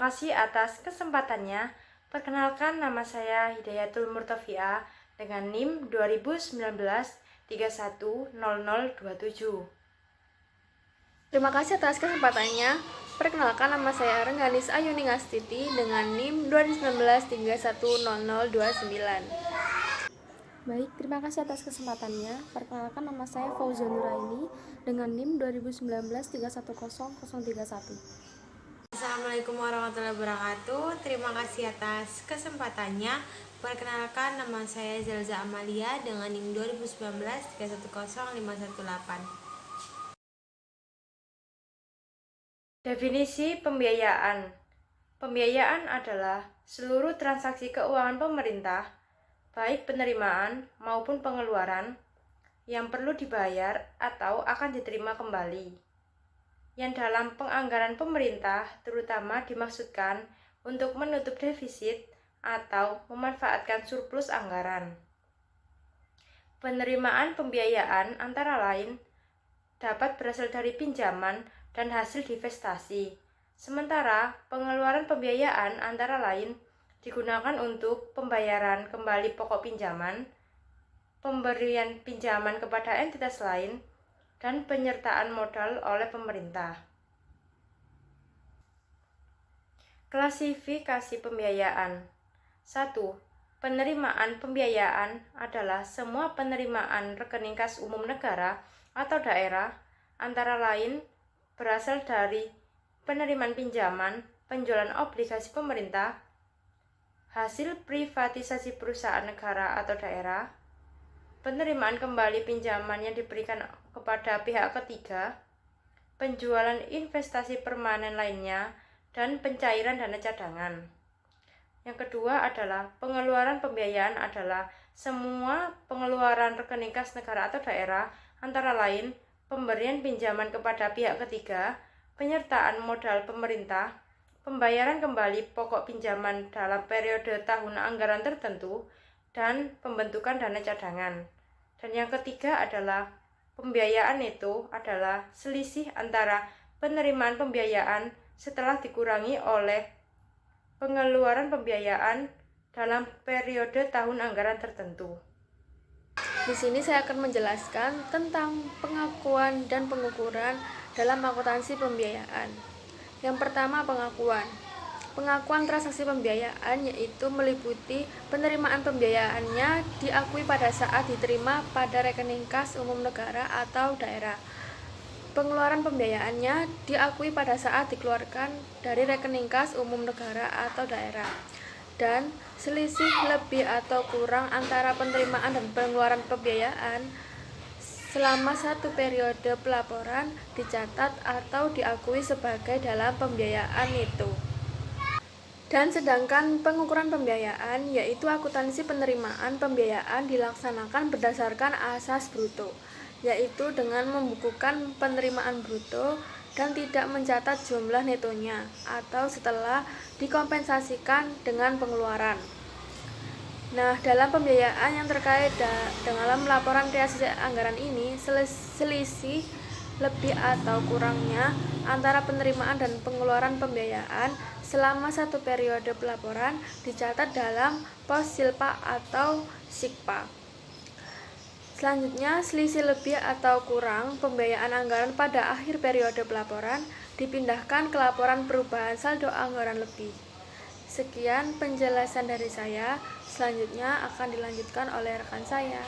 kasih atas kesempatannya. Perkenalkan, nama saya Hidayatul Murtafiah dengan NIM 2019-310027. Terima kasih atas kesempatannya. Perkenalkan, nama saya Rengganis Ayuni Ngastiti dengan NIM 2019-310029. Baik, terima kasih atas kesempatannya. Perkenalkan, nama saya Fauzia Nuraini dengan NIM 2019-310031. Assalamualaikum warahmatullahi wabarakatuh. Terima kasih atas kesempatannya. Perkenalkan, nama saya Zelza Amalia dengan NIM 2019-310518. Definisi pembiayaan. Pembiayaan adalah seluruh transaksi keuangan pemerintah, baik penerimaan maupun pengeluaran, yang perlu dibayar atau akan diterima kembali, yang dalam penganggaran pemerintah terutama dimaksudkan untuk menutup defisit atau memanfaatkan surplus anggaran. Penerimaan pembiayaan antara lain dapat berasal dari pinjaman dan hasil divestasi, sementara pengeluaran pembiayaan antara lain digunakan untuk pembayaran kembali pokok pinjaman, pemberian pinjaman kepada entitas lain, dan penyertaan modal oleh pemerintah. Klasifikasi pembiayaan. 1. Penerimaan pembiayaan adalah semua penerimaan rekening kas umum negara atau daerah, antara lain berasal dari penerimaan pinjaman, penjualan obligasi pemerintah, hasil privatisasi perusahaan negara atau daerah, penerimaan kembali pinjaman yang diberikan kepada pihak ketiga, penjualan investasi permanen lainnya, dan pencairan dana cadangan. Yang kedua adalah pengeluaran pembiayaan adalah semua pengeluaran rekening kas negara atau daerah, antara lain pemberian pinjaman kepada pihak ketiga, penyertaan modal pemerintah, pembayaran kembali pokok pinjaman dalam periode tahun anggaran tertentu, dan pembentukan dana cadangan. Dan yang ketiga adalah pembiayaan itu adalah selisih antara penerimaan pembiayaan setelah dikurangi oleh pengeluaran pembiayaan dalam periode tahun anggaran tertentu. Di sini saya akan menjelaskan tentang pengakuan dan pengukuran dalam akuntansi pembiayaan. Yang pertama, pengakuan. Pengakuan transaksi pembiayaan yaitu meliputi penerimaan pembiayaannya diakui pada saat diterima pada rekening kas umum negara atau daerah. Pengeluaran pembiayaannya diakui pada saat dikeluarkan dari rekening kas umum negara atau daerah. Dan selisih lebih atau kurang antara penerimaan dan pengeluaran pembiayaan selama satu periode pelaporan dicatat atau diakui sebagai dalam pembiayaan itu. Dan sedangkan pengukuran pembiayaan yaitu akuntansi penerimaan pembiayaan dilaksanakan berdasarkan asas bruto, yaitu dengan membukukan penerimaan bruto dan tidak mencatat jumlah netonya atau setelah dikompensasikan dengan pengeluaran. Nah, dalam pembiayaan yang terkait dalam laporan realisasi anggaran ini, selisih lebih atau kurangnya antara penerimaan dan pengeluaran pembiayaan selama satu periode pelaporan dicatat dalam pos silpa atau sikpa. Selanjutnya, selisih lebih atau kurang pembiayaan anggaran pada akhir periode pelaporan dipindahkan ke laporan perubahan saldo anggaran lebih. Sekian penjelasan dari saya, selanjutnya akan dilanjutkan oleh rekan saya.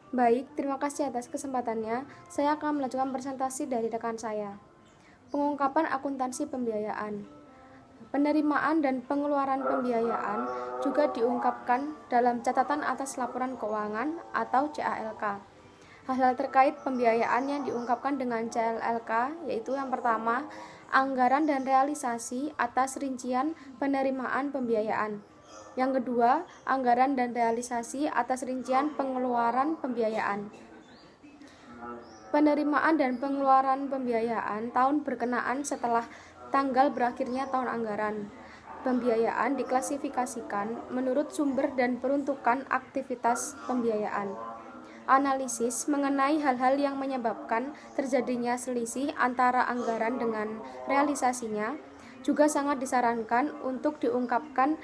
Baik, terima kasih atas kesempatannya. Saya akan melanjutkan presentasi dari rekan saya. Pengungkapan akuntansi pembiayaan. Penerimaan dan pengeluaran pembiayaan juga diungkapkan dalam catatan atas laporan keuangan atau CALK. Hal-hal terkait pembiayaan yang diungkapkan dengan CALK yaitu yang pertama, anggaran dan realisasi atas rincian penerimaan pembiayaan. Yang kedua, anggaran dan realisasi atas rincian pengeluaran pembiayaan. Penerimaan dan pengeluaran pembiayaan tahun berkenaan setelah tanggal berakhirnya tahun anggaran. Pembiayaan diklasifikasikan menurut sumber dan peruntukan aktivitas pembiayaan. Analisis mengenai hal-hal yang menyebabkan terjadinya selisih antara anggaran dengan realisasinya juga sangat disarankan untuk diungkapkan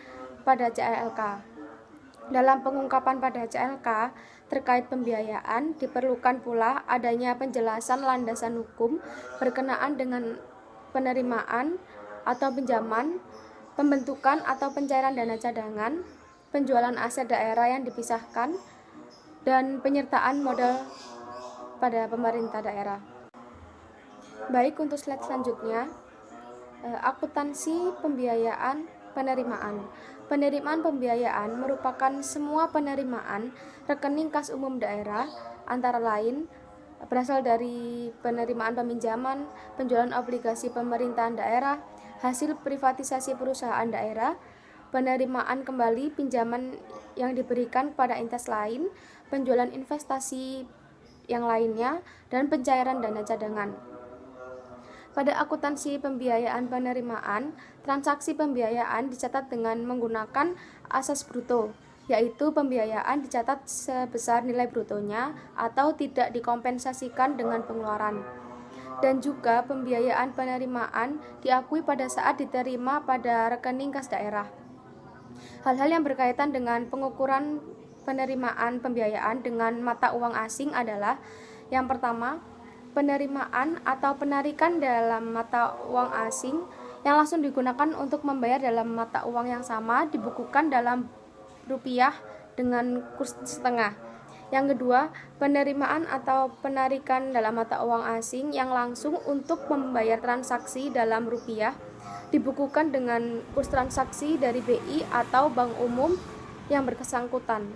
pada CLK. Dalam pengungkapan pada CLK terkait pembiayaan, diperlukan pula adanya penjelasan landasan hukum berkenaan dengan penerimaan atau pinjaman, pembentukan atau pencairan dana cadangan, penjualan aset daerah yang dipisahkan, dan penyertaan modal pada pemerintah daerah. Baik, untuk slide selanjutnya, akuntansi pembiayaan penerimaan. Penerimaan pembiayaan merupakan semua penerimaan rekening kas umum daerah, antara lain berasal dari penerimaan peminjaman, penjualan obligasi pemerintahan daerah, hasil privatisasi perusahaan daerah, penerimaan kembali pinjaman yang diberikan pada entitas lain, penjualan investasi yang lainnya, dan pencairan dana cadangan. Pada akuntansi pembiayaan penerimaan, transaksi pembiayaan dicatat dengan menggunakan asas bruto, yaitu pembiayaan dicatat sebesar nilai brutonya atau tidak dikompensasikan dengan pengeluaran. Dan juga pembiayaan penerimaan diakui pada saat diterima pada rekening kas daerah. Hal-hal yang berkaitan dengan pengukuran penerimaan pembiayaan dengan mata uang asing adalah: yang pertama, penerimaan atau penarikan dalam mata uang asing yang langsung digunakan untuk membayar dalam mata uang yang sama dibukukan dalam rupiah dengan kurs setengah. Yang kedua, penerimaan atau penarikan dalam mata uang asing yang langsung untuk membayar transaksi dalam rupiah dibukukan dengan kurs transaksi dari BI atau bank umum yang bersangkutan.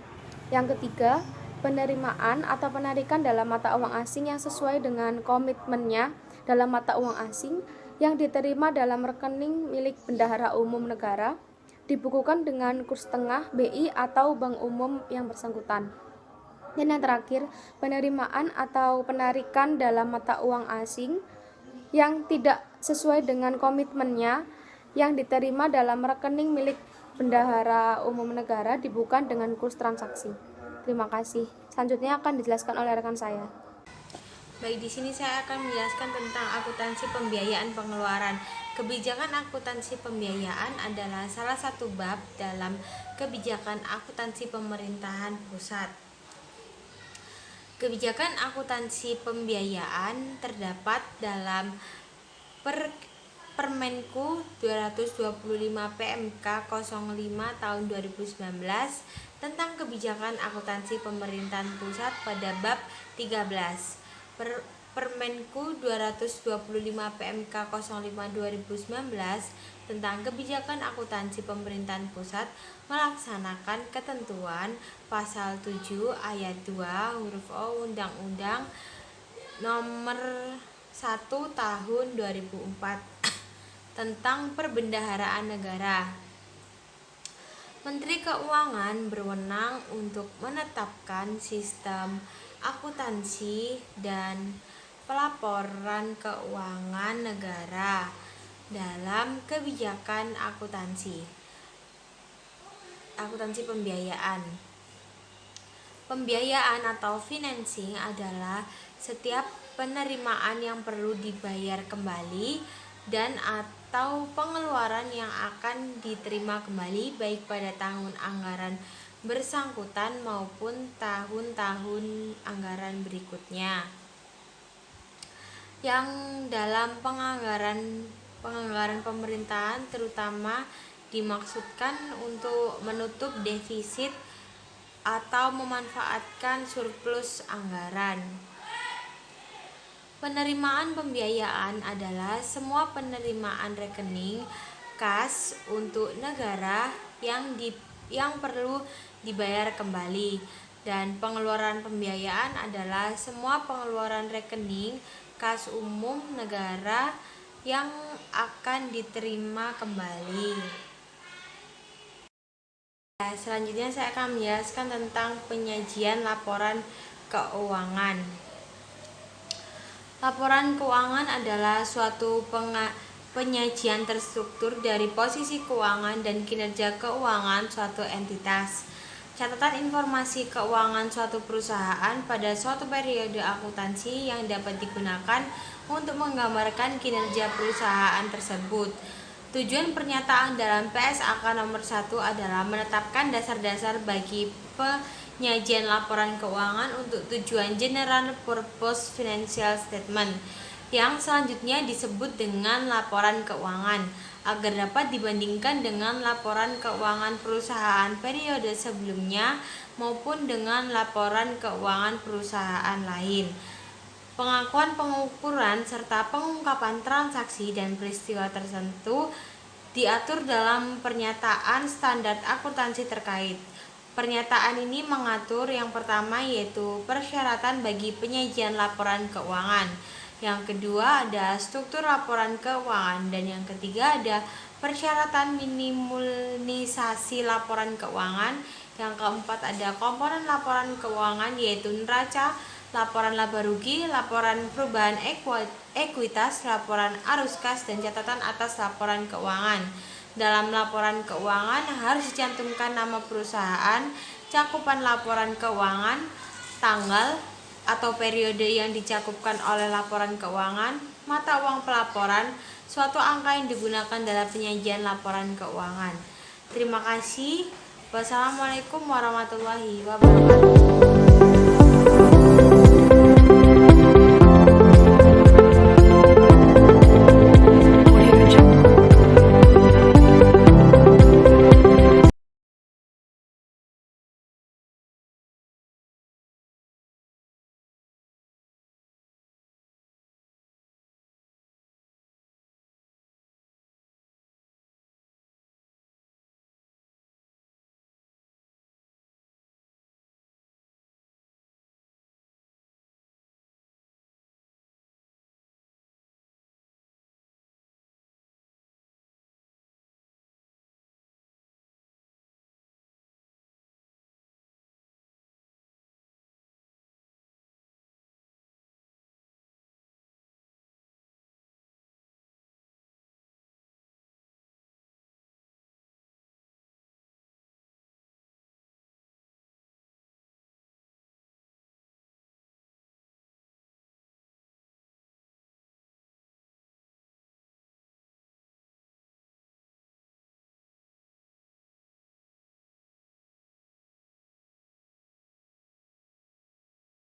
Yang ketiga, penerimaan atau penarikan dalam mata uang asing yang sesuai dengan komitmennya dalam mata uang asing yang diterima dalam rekening milik bendahara umum negara dibukukan dengan kurs tengah BI atau bank umum yang bersangkutan. Dan yang terakhir, penerimaan atau penarikan dalam mata uang asing yang tidak sesuai dengan komitmennya yang diterima dalam rekening milik bendahara umum negara dibukukan dengan kurs transaksi. Terima kasih. Selanjutnya akan dijelaskan oleh rekan saya. Baik, di sini saya akan menjelaskan tentang akuntansi pembiayaan pengeluaran. Kebijakan akuntansi pembiayaan adalah salah satu bab dalam kebijakan akuntansi pemerintahan pusat. Kebijakan akuntansi pembiayaan terdapat dalam Permenku 225 PMK 05 tahun 2019 tentang kebijakan akuntansi pemerintahan pusat pada bab 13. Permenku 225 PMK 05 2019 tentang kebijakan akuntansi pemerintahan pusat melaksanakan ketentuan pasal 7 ayat 2 huruf O Undang-Undang Nomor 1 Tahun 2004 tentang Perbendaharaan Negara. Menteri Keuangan berwenang untuk menetapkan sistem akuntansi dan pelaporan keuangan negara dalam kebijakan akuntansi pembiayaan. Pembiayaan atau financing adalah setiap penerimaan yang perlu dibayar kembali dan atau pengeluaran yang akan diterima kembali baik pada tahun anggaran bersangkutan maupun tahun-tahun anggaran berikutnya. Yang dalam penganggaran pemerintahan terutama dimaksudkan untuk menutup defisit atau memanfaatkan surplus anggaran. Penerimaan pembiayaan adalah semua penerimaan rekening kas untuk negara yang perlu dibayar kembali, dan pengeluaran pembiayaan adalah semua pengeluaran rekening kas umum negara yang akan diterima kembali. Selanjutnya saya akan menjelaskan tentang penyajian laporan keuangan. Laporan keuangan adalah suatu penyajian terstruktur dari posisi keuangan dan kinerja keuangan suatu entitas. Catatan informasi keuangan suatu perusahaan pada suatu periode akuntansi yang dapat digunakan untuk menggambarkan kinerja perusahaan tersebut. Tujuan pernyataan dalam PSAK nomor 1 adalah menetapkan dasar-dasar bagi penyajian laporan keuangan untuk tujuan General Purpose Financial Statement, yang selanjutnya disebut dengan laporan keuangan, agar dapat dibandingkan dengan laporan keuangan perusahaan periode sebelumnya maupun dengan laporan keuangan perusahaan lain. Pengakuan, pengukuran, serta pengungkapan transaksi dan peristiwa tertentu diatur dalam pernyataan standar akuntansi terkait. Pernyataan ini mengatur yang pertama yaitu persyaratan bagi penyajian laporan keuangan, yang kedua ada struktur laporan keuangan, dan yang ketiga ada persyaratan minimulisasi laporan keuangan, yang keempat ada komponen laporan keuangan yaitu neraca, laporan laba rugi, laporan perubahan ekuitas, laporan arus kas, dan catatan atas laporan keuangan. Dalam laporan keuangan harus dicantumkan nama perusahaan, cakupan laporan keuangan, tanggal atau periode yang dicakupkan oleh laporan keuangan, mata uang pelaporan, suatu angka yang digunakan dalam penyajian laporan keuangan. Terima kasih. Wassalamualaikum warahmatullahi wabarakatuh.